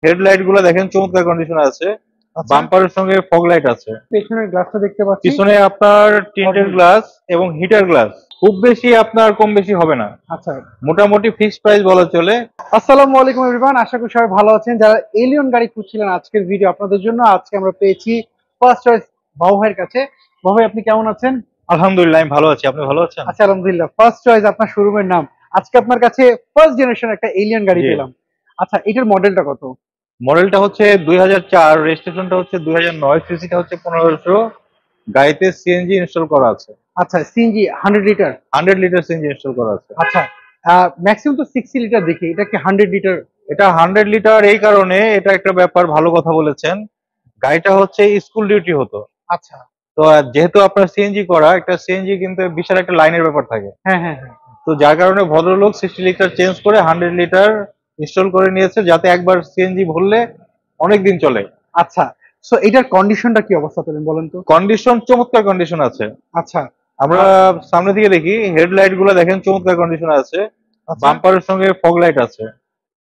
Headlight গুলো দেখেন চমৎকার কন্ডিশনে আছে। আচ্ছা, বাম্পারের সঙ্গে ফগ লাইট আছে। পেছনের গ্লাসটা দেখতে পাচ্ছি। পিছনে আপনার টিন্টেড গ্লাস এবং হিটার গ্লাস। খুব বেশি আপনার কম বেশি হবে না, আচ্ছা, মোটামুটি ফিক্সড প্রাইস বলা চলে। আসসালামু আলাইকুম এভরিওয়ান, আশা করি সবাই ভালো আছেন। যারা এলিয়ন গাড়ি খুঁজছিলেন, আজকের ভিডিও আপনাদের জন্য। আজকে আমরা পেয়েছি ফার্স্ট চয়েস বাবু ভাইয়ের কাছে। বাবু ভাই, আপনি কেমন আছেন? আলহামদুলিল্লাহ, আমি ভালো আছি। আপনি ভালো আছেন? আচ্ছা, আলহামদুলিল্লাহ। ফার্স্ট চয়েস আপনার শোরুমের নাম। আজকে আপনার কাছে ফার্স্ট জেনারেশন একটা এলিয়ন গাড়ি জি। পেলাম। আচ্ছা, এটার মডেলটা কত? মডেলটা হচ্ছে 2004, রেজিস্ট্রেশনটা হচ্ছে 2009, সিসিটা হচ্ছে 1500। গাড়িতে সিএনজি ইনস্টল করা আছে। আচ্ছা, CNG 100 litre? 100 litre CNG install করা আছে। আচ্ছা, ম্যাক্সিমাম তো 60 লিটার দেখি, এটা কি 100 লিটার? এটা 100 লিটার এই কারণে, এটা একটা ব্যাপার, ভালো কথা বলেছেন। গাড়িটা হচ্ছে স্কুল ডিউটি হতো। আচ্ছা, তো যেহেতু আপনার সিএনজি করা, একটা সিএনজি কিন্তু বিশাল একটা লাইনের ব্যাপার থাকে। হ্যাঁ হ্যাঁ হ্যাঁ। তো যার কারণে ভদ্রলোক 60 লিটার চেঞ্জ করে 100 লিটার ইনস্টল করে নিয়েছে, যাতে একবার সিএনজি ভরলে অনেক দিন চলে। আচ্ছা, সো এটার কন্ডিশনটা কি অবস্থা পেলেন বলেন তো? কন্ডিশন চমৎকার কন্ডিশন আছে। আচ্ছা, আমরা সামনে দিকে দেখি, হেডলাইট গুলো দেখেন চমৎকার কন্ডিশন আছে। আচ্ছা, বাম্পারের সঙ্গে ফগ লাইট আছে।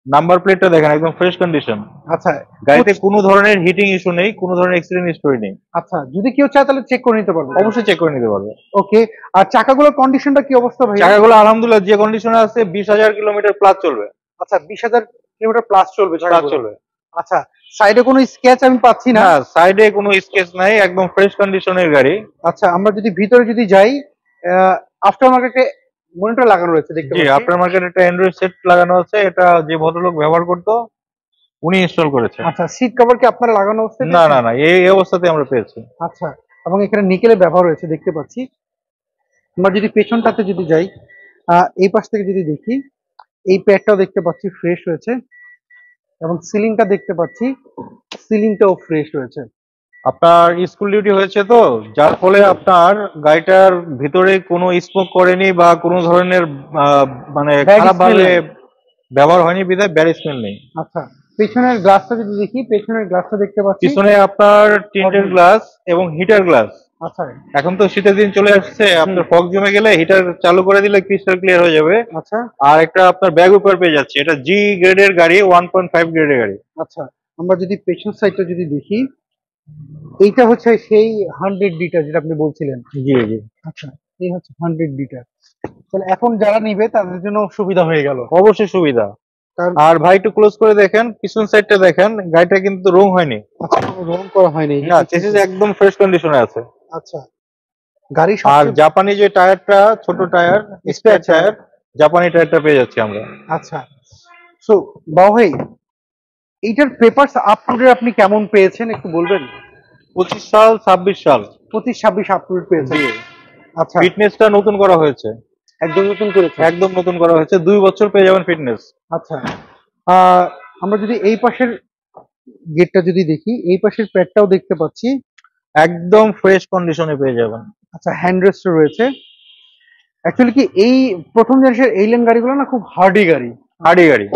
নাম্বার প্লেটটা দেখেন একদম ফ্রেশ কন্ডিশন। আচ্ছা, গাড়িতে কোনো ধরনের হিটিং ইস্যু নেই, কোনো ধরনের অ্যাক্সিডেন্ট হিস্টোরি নেই। আচ্ছা, যদি কেউ চায় তাহলে চেক করে নিতে পারবে? অবশ্যই চেক করে নিতে পারবে। ওকে। আর চাকাগুলোর কন্ডিশনটা কি অবস্থা ভাই? চাকাগুলো আলহামদুলিল্লাহ যে কন্ডিশনে আছে, 20,000 কিলোমিটার প্লাস চলবে। আচ্ছা, 20,000 কিলোমিটার প্লাস চলবে প্লাস চাকাগুলো? চলবে। আচ্ছা, সাইডে কোনো স্ক্র্যাচ আমি পাচ্ছি না? না, সাইডে কোনো স্কেচ নাই, একদম ফ্রেশ কন্ডিশনের গাড়ি। আচ্ছা, আমরা যদি ভিতরে যদি যাই, আফটার মার্কেটে মনিটর লাগানো রয়েছে দেখতে জি, পাচ্ছি। আপনার মার্কেটে একটা অ্যান্ড্রয়েড সেট লাগানো আছে, এটা যে ভদ্রলোক ব্যবহার করতো উনি ইনস্টল করেছে। আচ্ছা, সিট কভার কি আপনারা লাগানো অবস্থায় না পেয়েছেন? না না, এই অবস্থাতে আমরা পেয়েছি। আচ্ছা, এবং এখানে নিকেলের ব্যবহার রয়েছে দেখতে পাচ্ছি। আমরা যদি পেছনটাতে যদি যাই, এই পাশ থেকে যদি দেখি, এই প্যাডটাও দেখতে পাচ্ছি ফ্রেশ রয়েছে, এবং সিলিংটা দেখতে পাচ্ছি, সিলিংটাও ফ্রেশ রয়েছে। আপনার স্কুল ডিউটি হয়েছে তো, যার ফলে আপনার গাড়িটার ভিতরে কোনো স্মোক করেনি বা কোনো ধরনের আহ, মানে ব্যাড খারাপ স্মেল ভাবে নেই। ব্যবহার হয়নি, বিধায় ব্যাড স্মেল নেই। আচ্ছা, পেছনের গ্লাসটা যদি দেখি, পেছনের গ্লাসটা দেখতে পাচ্ছি। পিছনে আপনার টিন্টেড গ্লাস এবং হিটার গ্লাস। আচ্ছা, এখন তো শীতের দিন চলে আসছে, হুম, আপনার ফগ জমে গেলে হিটার চালু করে দিলে ক্রিস্টাল ক্লিয়ার হয়ে যাবে। আচ্ছা, আর একটা আপনার ব্যাগ উপর পেয়ে যাচ্ছে, এটা জি গ্রেডের গাড়ি, 1.5 গ্রেডের গাড়ি। আচ্ছা। আমরা যদি পেছন সাইডটা যদি দেখি, এইটা হচ্ছে সেই 100 লিটার যেটা আপনি বলছিলেন। জি জি, আচ্ছা, এই হচ্ছে 100 লিটার। তাহলে এখন যারা নিবে তাদের জন্য সুবিধা হয়ে গেল। অবশ্যই সুবিধা। কারণ আর ভাই একটু ক্লোজ করে দেখেন, পিছন সাইডটা দেখেন, গাড়িটা কিন্তু রং হয়নি। আচ্ছা, কোনো রং করা হয়নি এই যে না, পেছন চেসিস সাইড। একদম ফ্রেশ কন্ডিশনে আছে। আচ্ছা, গাড়ি আর সবচেয়ে। জাপানি যে টায়ারটা, ছোট টায়ার, স্পেয়ার টায়ার, জাপানি টায়ারটা পেয়ে যাচ্ছি আমরা। আচ্ছা, সো বাবু ভাই, এইটার পেপারস আপ টু ডেট আপনি কেমন পেয়েছেন একটু বলবেন? 25 সাল, 26 সাল। 25-26 আপ টু ডেট পেয়েছেন? জি। আচ্ছা, ফিটনেসটা নতুন করা হয়েছে। একদম নতুন করেছে? একদম নতুন করা হয়েছে, 2 বছর পেয়ে যাবেন ফিটনেস। আচ্ছা, আমরা যদি এই পাশের গেটটা যদি দেখি, এই পাশের প্যাডটাও দেখতে পাচ্ছি। একদম ফ্রেশ কন্ডিশনে পেয়ে যাবেন। আচ্ছা, হ্যান্ড রেস্টও রয়েছে। অ্যাকচুয়ালি কি এই প্রথম জেনারেশন এলিয়ন গাড়িগুলো না খুব হার্ডি গাড়ি। হার্ডি গাড়ি।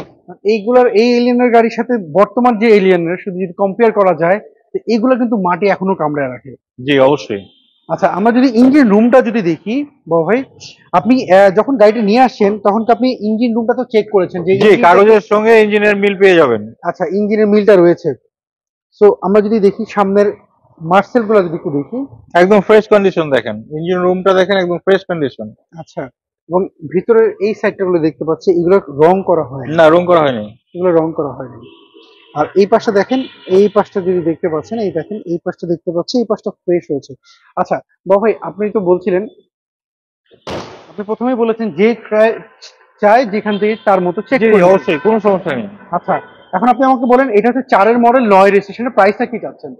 এইগুলোর এই এলিয়নের গাড়ির সাথে বর্তমান যে এলিয়নের শুধু যদি কম্পেয়ার করা যায়, তো এইগুলো কিন্তু মাটি এখনো কামড়ে রাখে। জি অবশ্যই। আচ্ছা, আমরা যদি ইঞ্জিন রুমটা যদি দেখি বাবু ভাই, আপনি যখন গাড়িটা নিয়ে আসছেন তখন তো আপনি ইঞ্জিন রুমটা তো চেক করেছেন যে জি, কাগজের সঙ্গে ইঞ্জিনের মিল পেয়ে যাবেন। আচ্ছা, ইঞ্জিনের মিলটা রয়েছে। সো আমরা যদি দেখি সামনের মার্সেল গুলো যদি একটু দেখি। একদম ফ্রেশ কন্ডিশন দেখেন, ইঞ্জিন রুমটা দেখেন, একদম ফ্রেশ কন্ডিশন। আচ্ছা, এবং ভিতরের এই সাইডটা গুলো দেখতে পাচ্ছি, এগুলো রং করা হয় না, রং করা হয়নি। এগুলো রং করা হয়নি। আর এই পাশটা দেখেন, এই পাশটা যদি দেখতে পাচ্ছেন, এই দেখেন এই পাশটা দেখতে পাচ্ছি, এই পাশটা ফ্রেশ হয়েছে। আচ্ছা বাবু ভাই, আপনি তো বলছিলেন, আপনি প্রথমেই বলেছেন যে চায় যেখান থেকে তার মতো চেক জি করে নিতে। অবশ্যই, কোনো সমস্যা নেই। আচ্ছা, এখন আপনি আমাকে বলেন, এটা হচ্ছে 4-এর মডেল, 9 রেজিস্ট্রেশনের প্রাইসটা কি চাচ্ছেন?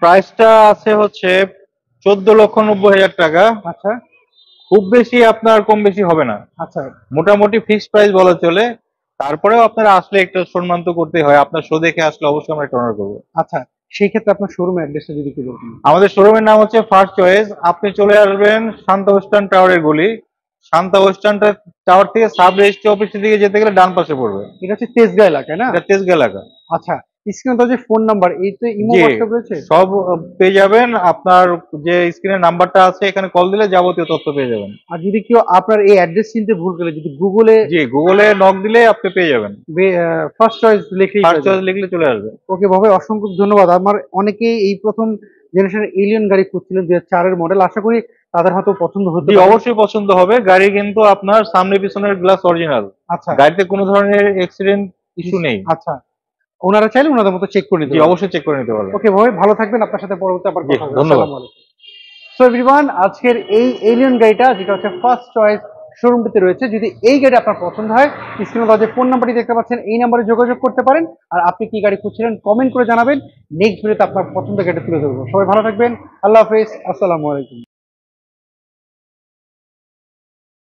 প্রাইসটা আছে হচ্ছে 14,90,000 টাকা। আচ্ছা, খুব বেশি আপনার কম বেশি হবে না, আচ্ছা, মোটামুটি ফিক্সড প্রাইস বলা চলে। তারপরেও আপনারা আসলে একটা সম্মান তো করতে হয়, আপনার শো দেখে আসলে অবশ্যই আমরা একটা অনার করবো। আচ্ছা, সেই ক্ষেত্রে আপনার শোরুম অ্যাড্রেসটা যদি একটু বলতেন। আমাদের শোরুমের নাম হচ্ছে ফার্স্ট চয়েস। আপনি চলে আসবেন শান্তা ওয়েস্টার্ন টাওয়ারের গলি। শান্তা ওয়েস্টার্ন টাওয়ার থেকে সাব রেজিস্ট্রি অফিসের দিকে যেতে গেলে ডান পাশে পড়বে। এটা হচ্ছে তেজগাঁ এলাকায় না? এটা তেজগাঁ এলাকা। আচ্ছা, স্ক্রিনে তো যে ফোন নাম্বার, এই তো ইমো জি, হোয়াটসঅ্যাপ রয়েছে। সব পেয়ে যাবেন। আপনার যে স্ক্রিনের নাম্বারটা আছে এখানে কল দিলে যাবতীয় তথ্য পেয়ে যাবেন। আর যদি কেউ আপনার এই অ্যাড্রেস চিনতে ভুল করে, যদি গুগলে জি, গুগলে নক দিলে আপনি পেয়ে যাবেন। ফার্স্ট চয়েস লিখলেই ফার্স্ট পেয়ে চয়েস যাবেন। লিখলে চলে আসবে। ওকে বাবা, অসংখ্য ধন্যবাদ। আমার অনেকেই এই প্রথম জেনারেশন এলিয়ন গাড়ি খুঁজছিলেন 2004-এর মডেল, আশা করি তাদের হয়তো পছন্দ হতে জি, পারে। অবশ্যই পছন্দ হবে। গাড়ি কিন্তু আপনার সামনে পিছনের গ্লাস অরিজিনাল। আচ্ছা গাড়িতে কোনো ধরনের অ্যাক্সিডেন্ট ইস্যু নেই। আচ্ছা, ওনারা চাইলে ওনাদের মতো চেক করে নিতে জি, পারবেন। অবশ্যই চেক করে নিতে পারবেন। ওকে ভাই, ভালো থাকবেন, আপনার সাথে পরবর্তী আবার জি, কথা হবে। ধন্যবাদ। আসসালামু আলাইকুম। সো এভরিওয়ান, আজকের এই এলিয়ন গাড়িটা যেটা হচ্ছে ফার্স্ট চয়েস শোরুমটিতে রয়েছে, যদি এই গাড়ি আপনার পছন্দ হয়, স্ক্রিনে দেওয়া যে ফোন নাম্বারটি দেখতে পাচ্ছেন এই নাম্বারে যোগাযোগ করতে পারেন। আর আপনি কি গাড়ি খুঁজছিলেন কমেন্ট করে জানাবেন, নেক্সট ভিডিওতে আপনার পছন্দের গাড়ি তুলে ধরবো। সবাই ভালো থাকবেন, আল্লাহ হাফেজ, আসসালামু আলাইকুম।